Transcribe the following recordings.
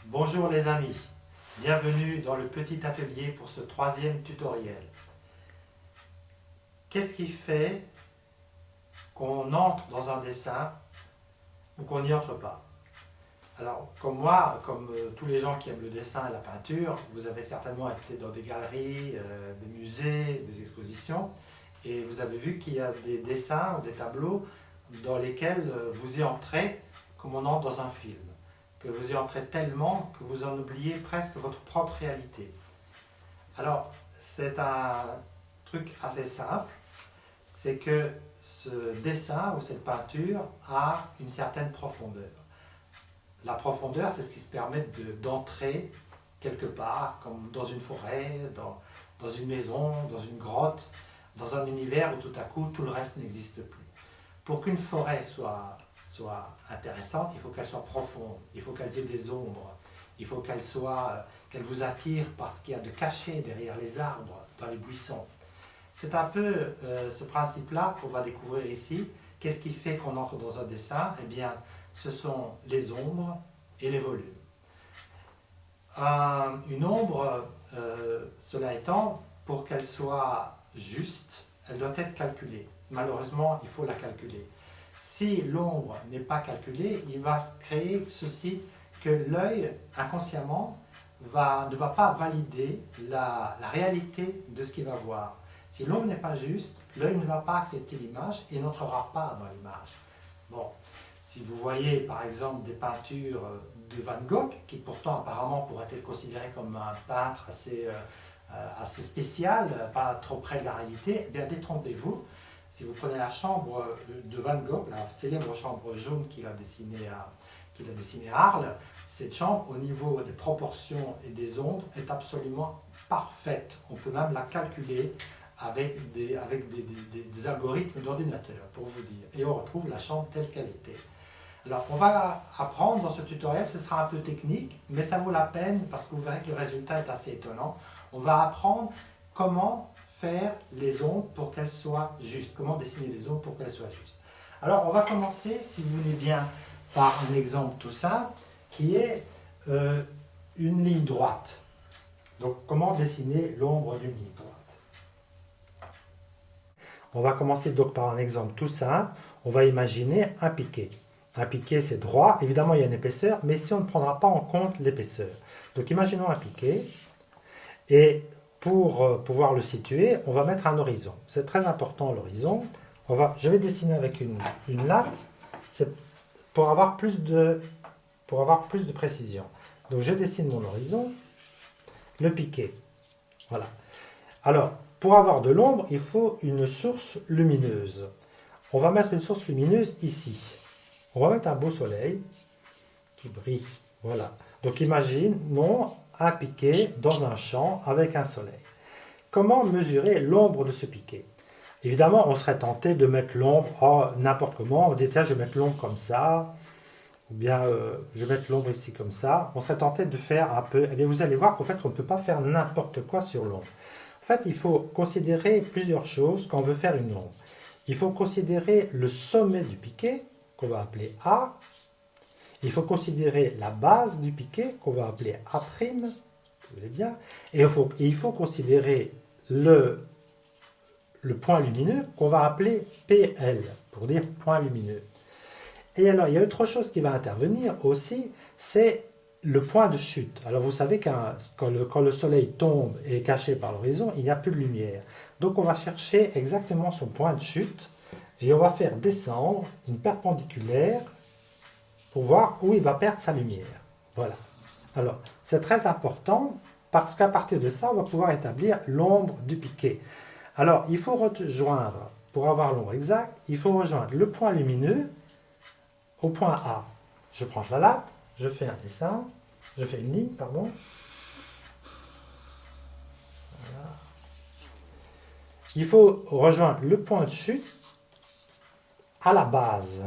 Bonjour les amis, bienvenue dans le petit atelier pour ce troisième tutoriel. Qu'est-ce qui fait qu'on entre dans un dessin ou qu'on n'y entre pas? Alors, comme moi, comme tous les gens qui aiment le dessin et la peinture, vous avez certainement été dans des galeries, des musées, des expositions, et vous avez vu qu'il y a des dessins ou des tableaux dans lesquels vous y entrez comme on entre dans un film, que vous y entrez tellement que vous en oubliez presque votre propre réalité. Alors, c'est un truc assez simple, c'est que ce dessin ou cette peinture a une certaine profondeur. La profondeur, c'est ce qui se permet d'entrer quelque part, comme dans une forêt, dans une maison, dans une grotte, dans un univers où tout à coup, tout le reste n'existe plus. Pour qu'une forêt soit intéressante, il faut qu'elle soit profonde, il faut qu'elle ait des ombres, il faut qu'elle vous attire parce qu'il y a de caché derrière les arbres, dans les buissons. C'est un peu ce principe-là qu'on va découvrir ici. Qu'est-ce qui fait qu'on entre dans un dessin? Eh bien, ce sont les ombres et les volumes. Une ombre, cela étant, pour qu'elle soit juste, elle doit être calculée. Malheureusement, il faut la calculer. Si l'ombre n'est pas calculée, il va créer ceci que l'œil, inconsciemment, ne va pas valider la réalité de ce qu'il va voir. Si l'ombre n'est pas juste, l'œil ne va pas accepter l'image et n'entrera pas dans l'image. Bon, si vous voyez par exemple des peintures de Van Gogh, qui pourtant apparemment pourrait être considéré comme un peintre assez spécial, pas trop près de la réalité, eh bien détrompez-vous. Si vous prenez la chambre de Van Gogh, la célèbre chambre jaune qu'il a dessinée à Arles, cette chambre, au niveau des proportions et des ombres, est absolument parfaite. On peut même la calculer avec des algorithmes d'ordinateur, pour vous dire. Et on retrouve la chambre telle qu'elle était. Alors, on va apprendre dans ce tutoriel, ce sera un peu technique, mais ça vaut la peine parce que vous verrez que le résultat est assez étonnant. On va apprendre comment faire les ombres pour qu'elles soient justes, comment dessiner les ombres pour qu'elles soient justes. Alors, on va commencer, si vous voulez bien, par un exemple tout simple, qui est une ligne droite. Donc, comment dessiner l'ombre d'une ligne droite? On va commencer donc par un exemple tout simple. On va imaginer un piquet. Un piquet, c'est droit. Évidemment, il y a une épaisseur, mais ici, on ne prendra pas en compte l'épaisseur. Donc, imaginons un piquet. Et pour pouvoir le situer, on va mettre un horizon. C'est très important, l'horizon. Je vais dessiner avec une latte pour avoir plus de précision. Donc, je dessine mon horizon, le piquet. Voilà. Alors, pour avoir de l'ombre, il faut une source lumineuse. On va mettre une source lumineuse ici. On va mettre un beau soleil qui brille. Voilà. Donc imaginons un piquet dans un champ avec un soleil. Comment mesurer l'ombre de ce piquet? Évidemment, on serait tenté de mettre l'ombre n'importe comment. On dit, tiens, je vais mettre l'ombre comme ça. Ou bien, je vais mettre l'ombre ici comme ça. On serait tenté de faire un peu... Eh bien, vous allez voir qu'en fait, on ne peut pas faire n'importe quoi sur l'ombre. En fait, il faut considérer plusieurs choses quand on veut faire une ombre. Il faut considérer le sommet du piquet, qu'on va appeler A. Il faut considérer la base du piquet, qu'on va appeler A', vous voulez bien. Et il faut considérer le point lumineux, qu'on va appeler PL, pour dire point lumineux. Et alors, il y a autre chose qui va intervenir aussi, c'est le point de chute. Alors, vous savez que quand le soleil tombe et est caché par l'horizon, il n'y a plus de lumière. Donc, on va chercher exactement son point de chute et on va faire descendre une perpendiculaire pour voir où il va perdre sa lumière. Voilà. Alors, c'est très important parce qu'à partir de ça, on va pouvoir établir l'ombre du piquet. Alors, il faut rejoindre, pour avoir l'ombre exacte, il faut rejoindre le point lumineux au point A. Je prends la latte, je fais un dessin, je fais une ligne, pardon. Voilà. Il faut rejoindre le point de chute à la base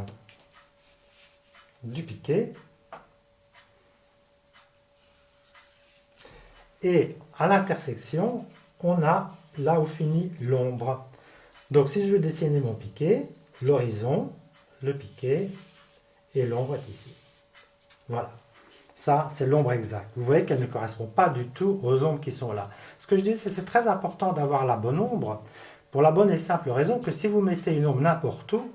du piquet. Et à l'intersection, on a là où finit l'ombre. Donc si je veux dessiner mon piquet, l'horizon, le piquet et l'ombre est ici. Voilà. Ça, c'est l'ombre exacte. Vous voyez qu'elle ne correspond pas du tout aux ombres qui sont là. Ce que je dis, c'est que c'est très important d'avoir la bonne ombre, pour la bonne et simple raison que si vous mettez une ombre n'importe où,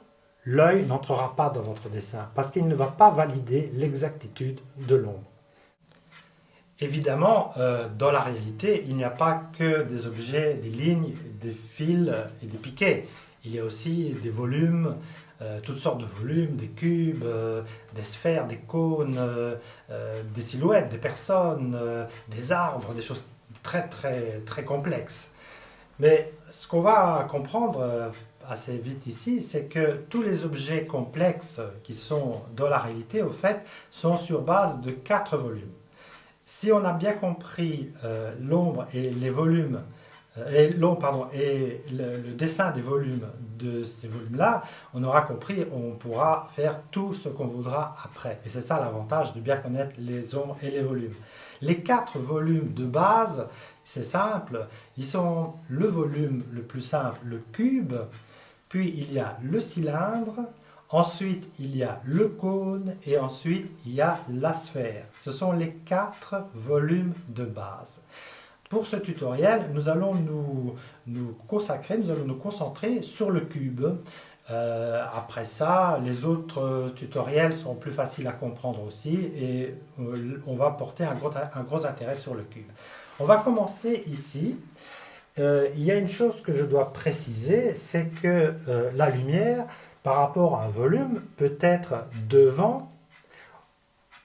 l'œil n'entrera pas dans votre dessin, parce qu'il ne va pas valider l'exactitude de l'ombre. Évidemment, dans la réalité, il n'y a pas que des objets, des lignes, des fils et des piquets. Il y a aussi des volumes, toutes sortes de volumes, des cubes, des sphères, des cônes, des silhouettes, des personnes, des arbres, des choses très complexes. Mais ce qu'on va comprendre assez vite ici, c'est que tous les objets complexes qui sont dans la réalité, au fait, sont sur base de 4 volumes. Si on a bien compris l'ombre et les volumes, et le dessin des volumes de ces volumes-là, on aura compris, on pourra faire tout ce qu'on voudra après. Et c'est ça l'avantage de bien connaître les ombres et les volumes. Les 4 volumes de base, c'est simple, ils sont le volume le plus simple, le cube, puis il y a le cylindre, ensuite il y a le cône et ensuite il y a la sphère. Ce sont les 4 volumes de base. Pour ce tutoriel, nous allons nous concentrer sur le cube. Après ça, les autres tutoriels sont plus faciles à comprendre aussi et on va porter un gros intérêt sur le cube. On va commencer ici. Il y a une chose que je dois préciser, c'est que la lumière, par rapport à un volume, peut être devant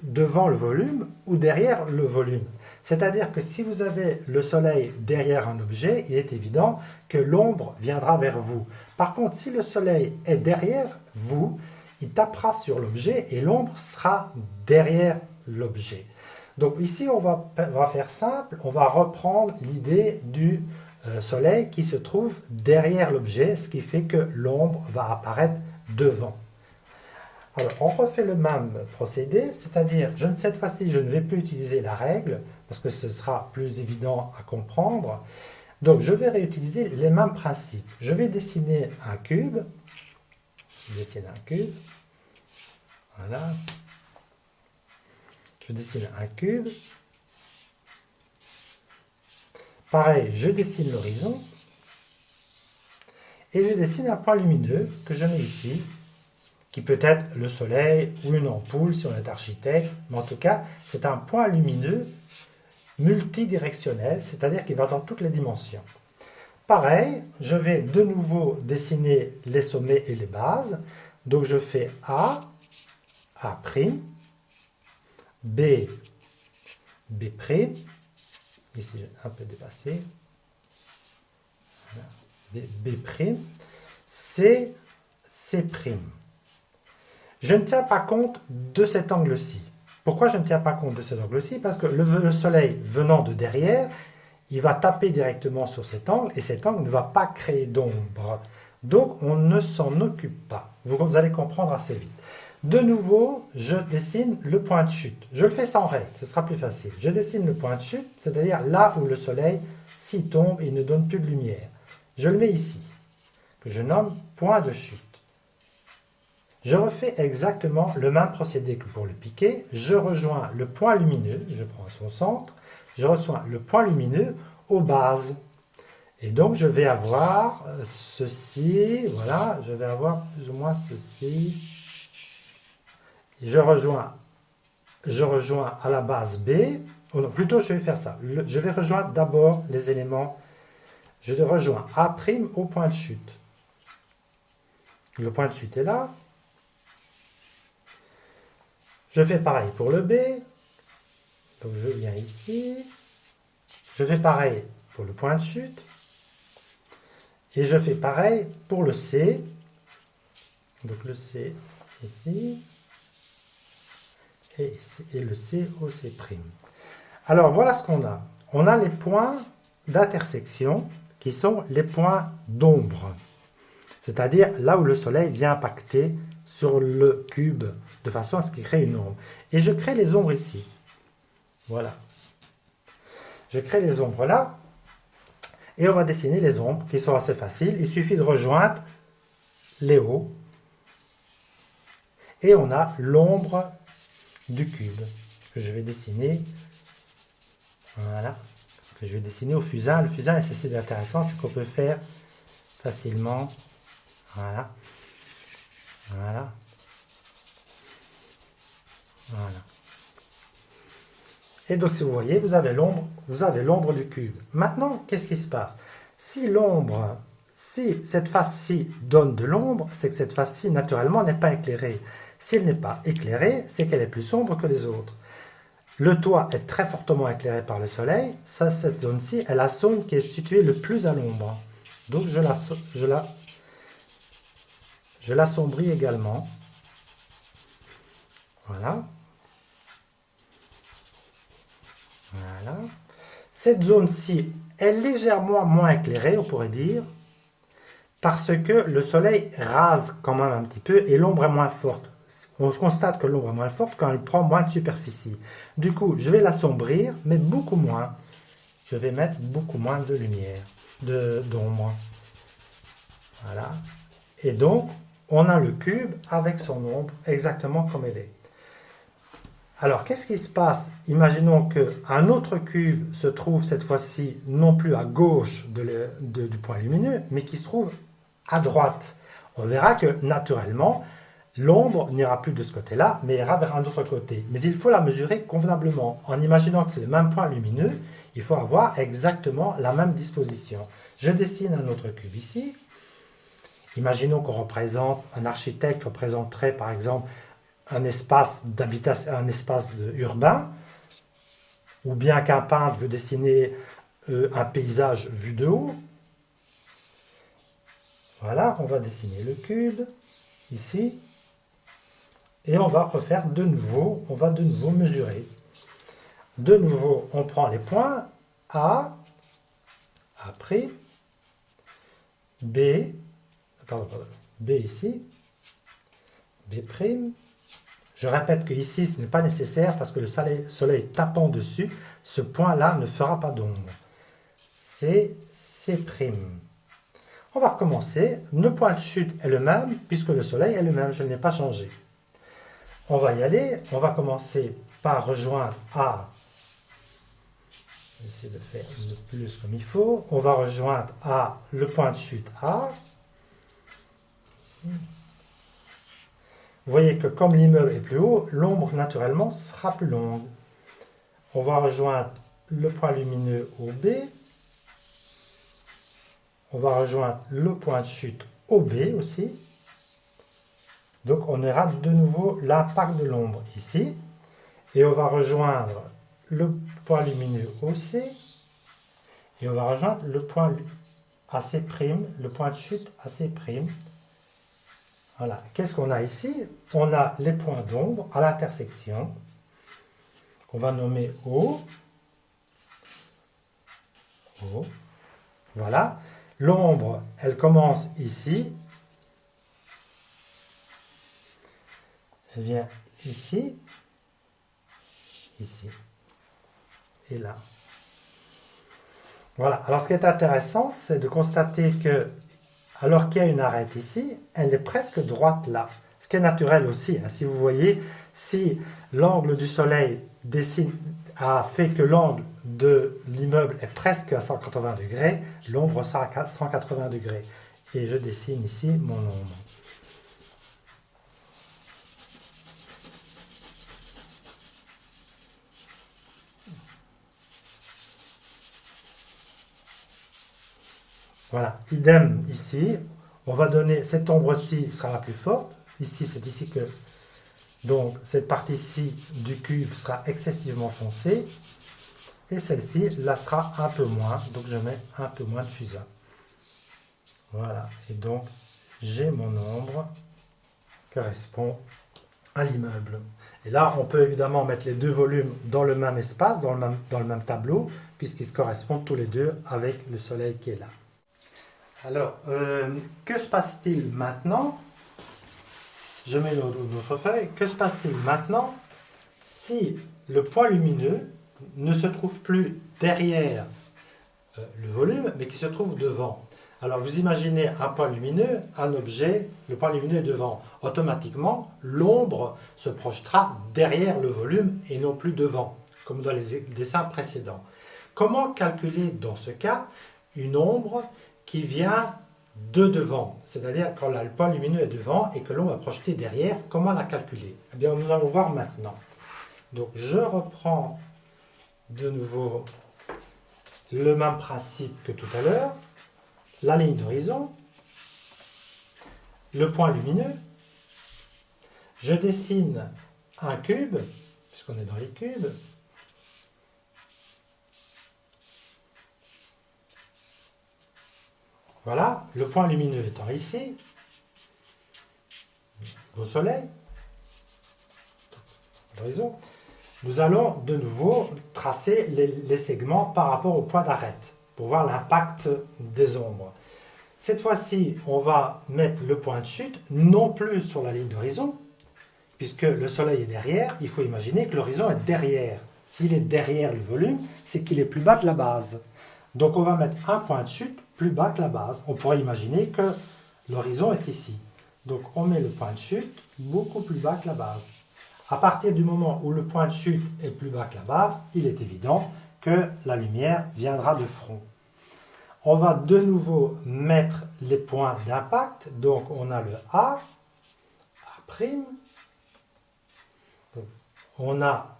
le volume ou derrière le volume. C'est-à-dire que si vous avez le soleil derrière un objet, il est évident que l'ombre viendra vers vous. Par contre, si le soleil est derrière vous, il tapera sur l'objet et l'ombre sera derrière l'objet. Donc ici, on va faire simple, on va reprendre l'idée du soleil qui se trouve derrière l'objet, ce qui fait que l'ombre va apparaître devant. Alors, on refait le même procédé, c'est-à-dire, cette fois-ci, je ne vais plus utiliser la règle, parce que ce sera plus évident à comprendre. Donc, je vais réutiliser les mêmes principes. Je vais dessiner un cube. Je dessine un cube. Voilà. Je dessine un cube. Pareil, je dessine l'horizon. Et je dessine un point lumineux que je mets ici, qui peut être le soleil ou une ampoule si on est architecte, mais en tout cas, c'est un point lumineux multidirectionnel, c'est-à-'dire qu'il va dans toutes les dimensions. Pareil, je vais de nouveau dessiner les sommets et les bases, donc je fais A, A', B, B', ici j'ai un peu dépassé, voilà. B', C, C'. Je ne tiens pas compte de cet angle-ci. Pourquoi je ne tiens pas compte de cet angle-ci? Parce que le soleil venant de derrière, il va taper directement sur cet angle et cet angle ne va pas créer d'ombre. Donc on ne s'en occupe pas. Vous allez comprendre assez vite. De nouveau, je dessine le point de chute. Je le fais sans règle, ce sera plus facile. Je dessine le point de chute, c'est-à-dire là où le soleil, s'il tombe, il ne donne plus de lumière. Je le mets ici, que je nomme point de chute. Je refais exactement le même procédé que pour le piqué. Je rejoins le point lumineux, je prends son centre, je rejoins le point lumineux aux bases. Et donc je vais avoir ceci, voilà, je vais avoir plus ou moins ceci. Je rejoins à la base B, ou non, plutôt je vais faire ça. Je vais rejoindre d'abord les éléments, je rejoins A' au point de chute. Le point de chute est là. Je fais pareil pour le B, donc je viens ici, je fais pareil pour le point de chute, et je fais pareil pour le C, donc le C ici, et le C au C'. Alors voilà ce qu'on a. On a les points d'intersection qui sont les points d'ombre, c'est-à-dire là où le soleil vient impacter sur le cube de façon à ce qu'il crée une ombre. Et je crée les ombres ici. Voilà. Je crée les ombres là. Et on va dessiner les ombres qui sont assez faciles. Il suffit de rejoindre les hauts. Et on a l'ombre du cube. que je vais dessiner. Voilà, que je vais dessiner au fusain. Le fusain, c'est assez intéressant, c'est qu'on peut faire facilement. Voilà, voilà, voilà. Et donc, si vous voyez, vous avez l'ombre du cube. Maintenant, qu'est-ce qui se passe? Si cette face-ci donne de l'ombre, c'est que cette face-ci, naturellement, n'est pas éclairée. Si elle n'est pas éclairée, c'est qu'elle est plus sombre que les autres. Le toit est très fortement éclairé par le soleil. Ça, cette zone-ci est la zone qui est située le plus à l'ombre. Donc, je l'assombris également. Voilà. Voilà. Cette zone-ci est légèrement moins éclairée, on pourrait dire, parce que le soleil rase quand même un petit peu et l'ombre est moins forte. On constate que l'ombre est moins forte quand elle prend moins de superficie. Du coup, je vais l'assombrir, mais beaucoup moins. Je vais mettre beaucoup moins de lumière, d'ombre. Voilà. Et donc, on a le cube avec son ombre exactement comme elle est. Alors, qu'est-ce qui se passe? Imaginons qu'un autre cube se trouve cette fois-ci non plus à gauche du point lumineux, mais qui se trouve à droite. On verra que, naturellement, l'ombre n'ira plus de ce côté-là, mais ira vers un autre côté. Mais il faut la mesurer convenablement. En imaginant que c'est le même point lumineux, il faut avoir exactement la même disposition. Je dessine un autre cube ici. Imaginons un architecte représenterait par exemple un espace d'habitation, un espace urbain, ou bien qu'un peintre veut dessiner un paysage vu de haut. Voilà, on va dessiner le cube, ici, et on va refaire de nouveau, on va de nouveau mesurer. De nouveau, on prend les points A', B, B ici, B'. Je répète que ici, ce n'est pas nécessaire parce que le soleil tapant dessus, ce point-là ne fera pas d'ombre. C'est C'. On va recommencer. Le point de chute est le même puisque le soleil est le même, je ne l'ai pas changé. On va y aller. On va commencer par rejoindre A. Je vais essayer de faire le plus comme il faut. On va rejoindre A, le point de chute A. Vous voyez que comme l'immeuble est plus haut, l'ombre naturellement sera plus longue. On va rejoindre le point lumineux au B. On va rejoindre le point de chute au B aussi. Donc on aura de nouveau l'impact de l'ombre ici. Et on va rejoindre le point lumineux au C. Et on va rejoindre le point AC', le point de chute AC'. Voilà. Qu'est-ce qu'on a ici? On a les points d'ombre à l'intersection. On va nommer O. O. Voilà. L'ombre, elle commence ici. Elle vient ici. Ici. Et là. Voilà. Alors, ce qui est intéressant, c'est de constater que alors qu'il y a une arête ici, elle est presque droite là. Ce qui est naturel aussi. Hein. Si vous voyez, si l'angle du soleil a fait que l'angle de l'immeuble est presque à 180 degrés, l'ombre sera à 180 degrés. Et je dessine ici mon ombre. Voilà, idem ici, on va donner, cette ombre-ci sera la plus forte, ici c'est ici que, donc cette partie-ci du cube sera excessivement foncée, et celle-ci la sera un peu moins, donc je mets un peu moins de fusain. Voilà, et donc j'ai mon ombre qui correspond à l'immeuble. Et là, on peut évidemment mettre les deux volumes dans le même espace, dans le même tableau, puisqu'ils se correspondent tous les deux avec le soleil qui est là. Alors, que se passe-t-il maintenant? Je mets notre feuille. Que se passe-t-il maintenant si le point lumineux ne se trouve plus derrière le volume, mais qui se trouve devant? Alors vous imaginez un point lumineux, un objet, le point lumineux est devant. Automatiquement, l'ombre se projetera derrière le volume et non plus devant, comme dans les dessins précédents. Comment calculer dans ce cas une ombre qui vient de devant, c'est-à-dire quand le point lumineux est devant et que l'ombre est projetée derrière, comment la calculer? Eh bien, nous allons voir maintenant. Donc je reprends de nouveau le même principe que tout à l'heure. La ligne d'horizon, le point lumineux, je dessine un cube, puisqu'on est dans les cubes, voilà, le point lumineux étant ici, au soleil, l'horizon, nous allons de nouveau tracer les segments par rapport au point d'arête, pour voir l'impact des ombres. Cette fois-ci, on va mettre le point de chute non plus sur la ligne d'horizon, puisque le soleil est derrière, il faut imaginer que l'horizon est derrière. S'il est derrière le volume, c'est qu'il est plus bas que la base. Donc on va mettre un point de chute plus bas que la base. On pourrait imaginer que l'horizon est ici. Donc on met le point de chute beaucoup plus bas que la base. À partir du moment où le point de chute est plus bas que la base, il est évident que la lumière viendra de front. On va de nouveau mettre les points d'impact. Donc on a le A', on a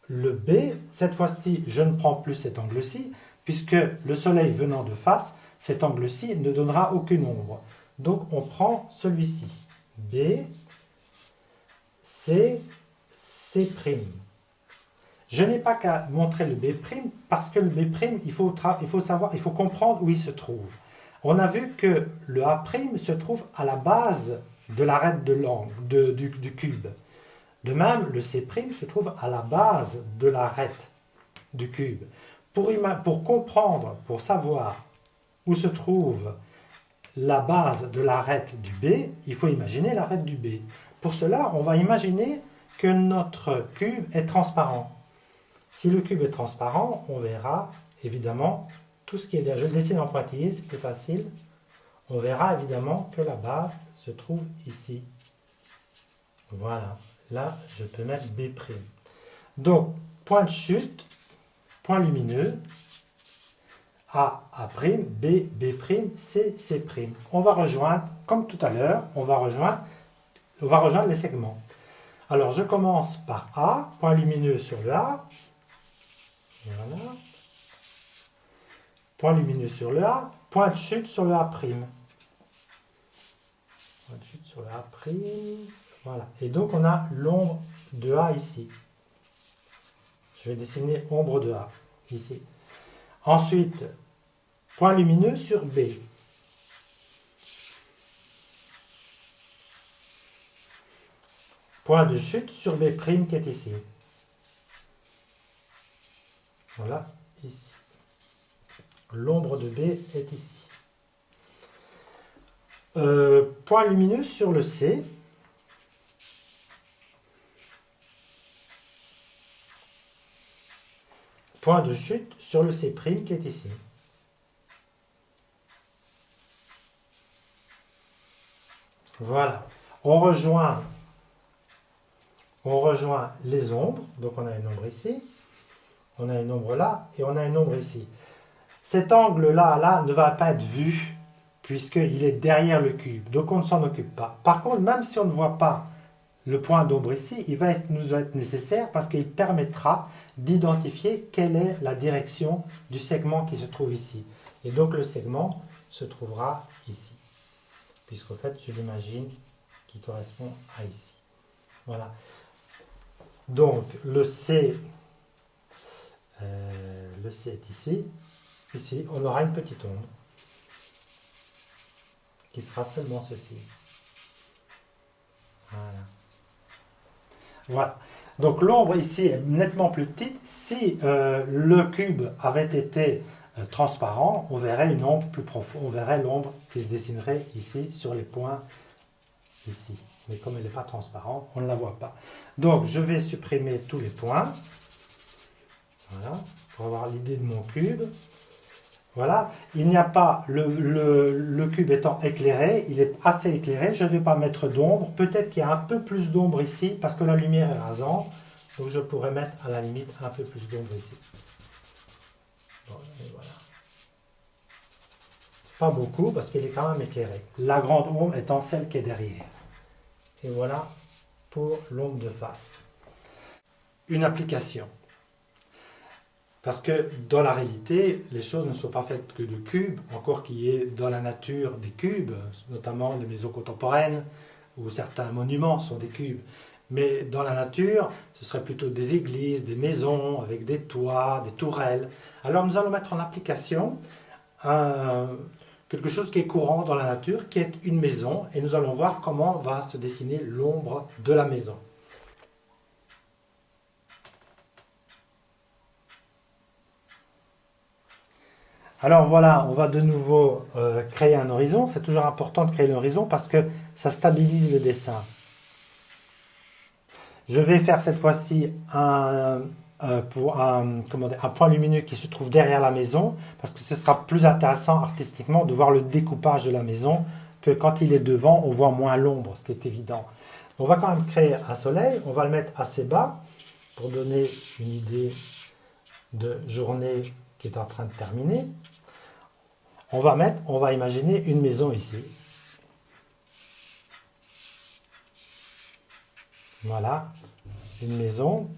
le B. Cette fois-ci, je ne prends plus cet angle-ci, puisque le soleil venant de face, cet angle-ci ne donnera aucune ombre. Donc on prend celui-ci. B, C, C'. Je n'ai pas qu'à montrer le B', parce que le B', il faut comprendre où il se trouve. On a vu que le A' se trouve à la base de l'arête de l'angle, du cube. De même, le C' se trouve à la base de l'arête du cube. Pour comprendre, pour savoir où se trouve la base de l'arête du B, il faut imaginer l'arête du B. Pour cela, on va imaginer que notre cube est transparent. Si le cube est transparent, on verra évidemment tout ce qui est derrière. Je le dessine en pointillé, c'est plus facile. On verra évidemment que la base se trouve ici. Voilà. Là, je peux mettre B'. Donc, point de chute, point lumineux, A, A', B, B', C, C'. On va rejoindre, comme tout à l'heure, on va rejoindre les segments. Alors, je commence par A, point lumineux sur le A. Voilà. Point lumineux sur le A, point de chute sur le A'. Point de chute sur le A'. Voilà. Et donc, on a l'ombre de A ici. Je vais dessiner ombre de A, ici. Ensuite, point lumineux sur B. Point de chute sur B' qui est ici. Voilà, ici. L'ombre de B est ici. Point lumineux sur le C. Point de chute sur le C' qui est ici. Voilà. On rejoint les ombres. Donc on a une ombre ici, on a une ombre là et on a une ombre ici. Cet angle-là ne va pas être vu puisqu'il est derrière le cube. Donc on ne s'en occupe pas. Par contre, même si on ne voit pas le point d'ombre ici, il va nous être nécessaire parce qu'il permettra d'identifier quelle est la direction du segment qui se trouve ici. Et donc le segment se trouvera ici, puisqu'en fait je l'imagine qui correspond à ici. Voilà. Donc le C est ici. Ici, on aura une petite ombre qui sera seulement ceci. Voilà. Voilà. Donc l'ombre ici est nettement plus petite. Si le cube avait été transparent, on verrait une ombre plus profonde. On verrait l'ombre qui se dessinerait ici sur les points ici. Mais comme elle n'est pas transparente, on ne la voit pas. Donc je vais supprimer tous les points. Voilà. Pour avoir l'idée de mon cube. Voilà, il n'y a pas, le cube étant éclairé, il est assez éclairé, je ne vais pas mettre d'ombre. Peut-être qu'il y a un peu plus d'ombre ici, parce que la lumière est rasante. Donc je pourrais mettre à la limite un peu plus d'ombre ici. Bon, et voilà. Pas beaucoup, parce qu'il est quand même éclairé. La grande ombre étant celle qui est derrière. Et voilà pour l'ombre de face. Une application. Parce que dans la réalité, les choses ne sont pas faites que de cubes, encore qu'il y ait dans la nature des cubes, notamment les maisons contemporaines, ou certains monuments sont des cubes. Mais dans la nature, ce serait plutôt des églises, des maisons, avec des toits, des tourelles. Alors nous allons mettre en application quelque chose qui est courant dans la nature, qui est une maison, et nous allons voir comment va se dessiner l'ombre de la maison. Alors voilà, on va de nouveau créer un horizon. C'est toujours important de créer l'horizon parce que ça stabilise le dessin. Je vais faire cette fois-ci un point lumineux qui se trouve derrière la maison parce que ce sera plus intéressant artistiquement de voir le découpage de la maison que quand il est devant, on voit moins l'ombre, ce qui est évident. On va quand même créer un soleil, on va le mettre assez bas pour donner une idée de journée qui est en train de terminer. On va imaginer une maison ici. Voilà, une maison.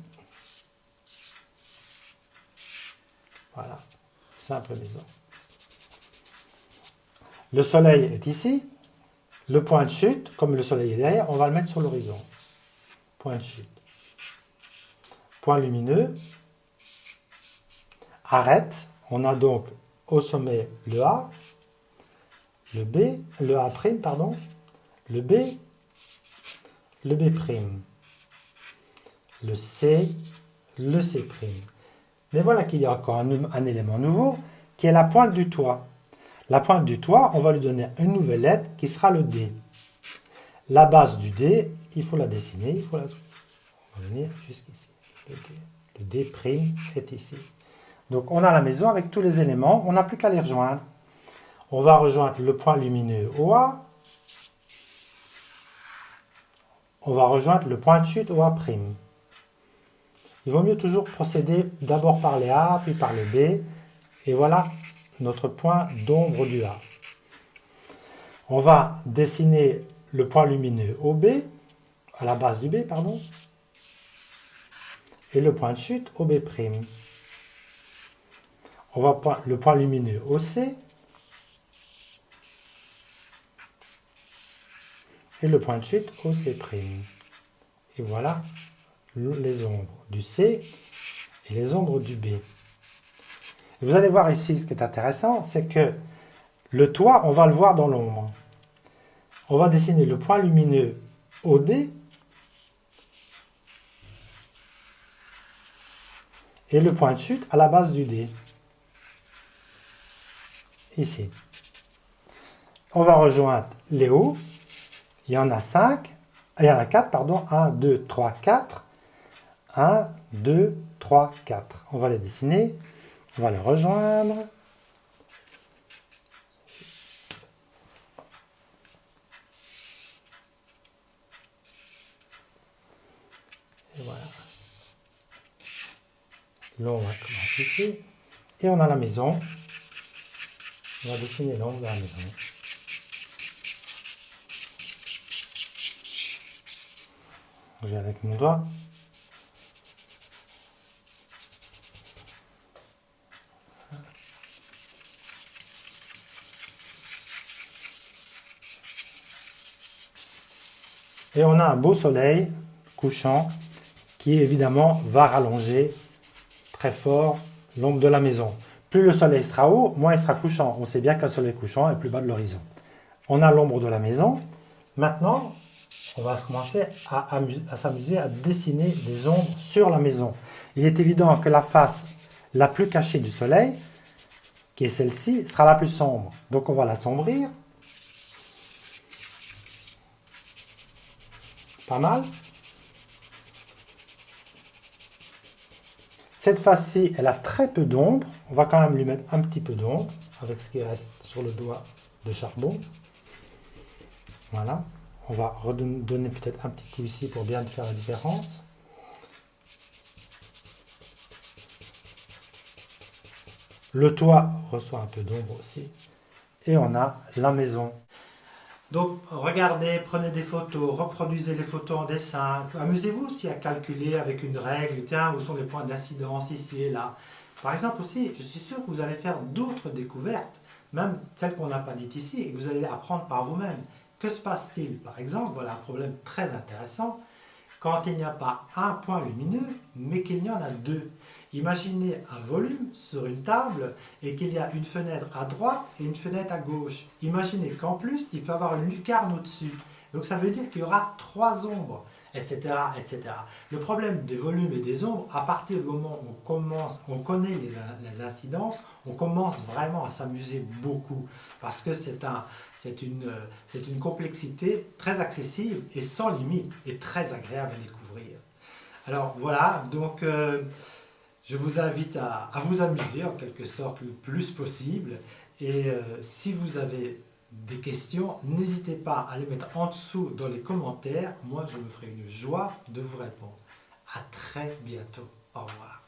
Voilà, simple maison. Le soleil est ici. Le point de chute, comme le soleil est derrière, on va le mettre sur l'horizon. Point de chute. Point lumineux. Arrête. On a donc au sommet le A, le B, le A', pardon, le B, le B', le C, le C'. Mais voilà qu'il y a encore un élément nouveau qui est la pointe du toit. La pointe du toit, on va lui donner une nouvelle lettre qui sera le D. La base du D, il faut la dessiner, on va venir jusqu'ici. Le D', est ici. Donc on a la maison avec tous les éléments, on n'a plus qu'à les rejoindre. On va rejoindre le point lumineux au A. On va rejoindre le point de chute au A'. Il vaut mieux toujours procéder d'abord par les A, puis par le B. Et voilà notre point d'ombre du A. On va dessiner le point lumineux au B, à la base du B, pardon, et le point de chute au B'. On va le point lumineux au C, et le point de chute au C'. Et voilà les ombres du C et les ombres du B. Et vous allez voir ici, ce qui est intéressant, c'est que le toit, on va le voir dans l'ombre. On va dessiner le point lumineux au D et le point de chute à la base du D. Ici. On va rejoindre les hauts. Il y en a 4, pardon. 1, 2, 3, 4. 1, 2, 3, 4. On va les dessiner. On va les rejoindre. Et voilà. L'ombre commence ici. Et on a la maison. On va dessiner l'ombre de la maison. Je vais avec mon doigt. Et on a un beau soleil couchant qui évidemment va rallonger très fort l'ombre de la maison. Plus le soleil sera haut, moins il sera couchant. On sait bien qu'un soleil couchant est plus bas de l'horizon. On a l'ombre de la maison. Maintenant, on va commencer à s'amuser à dessiner des ombres sur la maison. Il est évident que la face la plus cachée du soleil, qui est celle-ci, sera la plus sombre. Donc on va l'assombrir. Pas mal. Cette fois-ci, elle a très peu d'ombre. On va quand même lui mettre un petit peu d'ombre avec ce qui reste sur le doigt de charbon. Voilà. On va redonner peut-être un petit coup ici pour bien faire la différence. Le toit reçoit un peu d'ombre aussi. Et on a la maison. Donc regardez, prenez des photos, reproduisez les photos en dessin. Amusez-vous aussi à calculer avec une règle, tiens, où sont les points d'incidence ici et là. Par exemple aussi, je suis sûr que vous allez faire d'autres découvertes, même celles qu'on n'a pas dites ici, et que vous allez apprendre par vous-même. Que se passe-t-il? Par exemple, voilà un problème très intéressant, quand il n'y a pas un point lumineux, mais qu'il y en a deux. Imaginez un volume sur une table et qu'il y a une fenêtre à droite et une fenêtre à gauche. Imaginez qu'en plus, il peut y avoir une lucarne au-dessus. Donc ça veut dire qu'il y aura trois ombres, etc., etc. Le problème des volumes et des ombres, à partir du moment où on connaît les incidences, on commence vraiment à s'amuser beaucoup. Parce que c'est une complexité très accessible et sans limite et très agréable à découvrir. Alors voilà, donc je vous invite à vous amuser en quelque sorte le plus possible. Et si vous avez des questions, n'hésitez pas à les mettre en dessous dans les commentaires. Moi, je me ferai une joie de vous répondre. À très bientôt. Au revoir.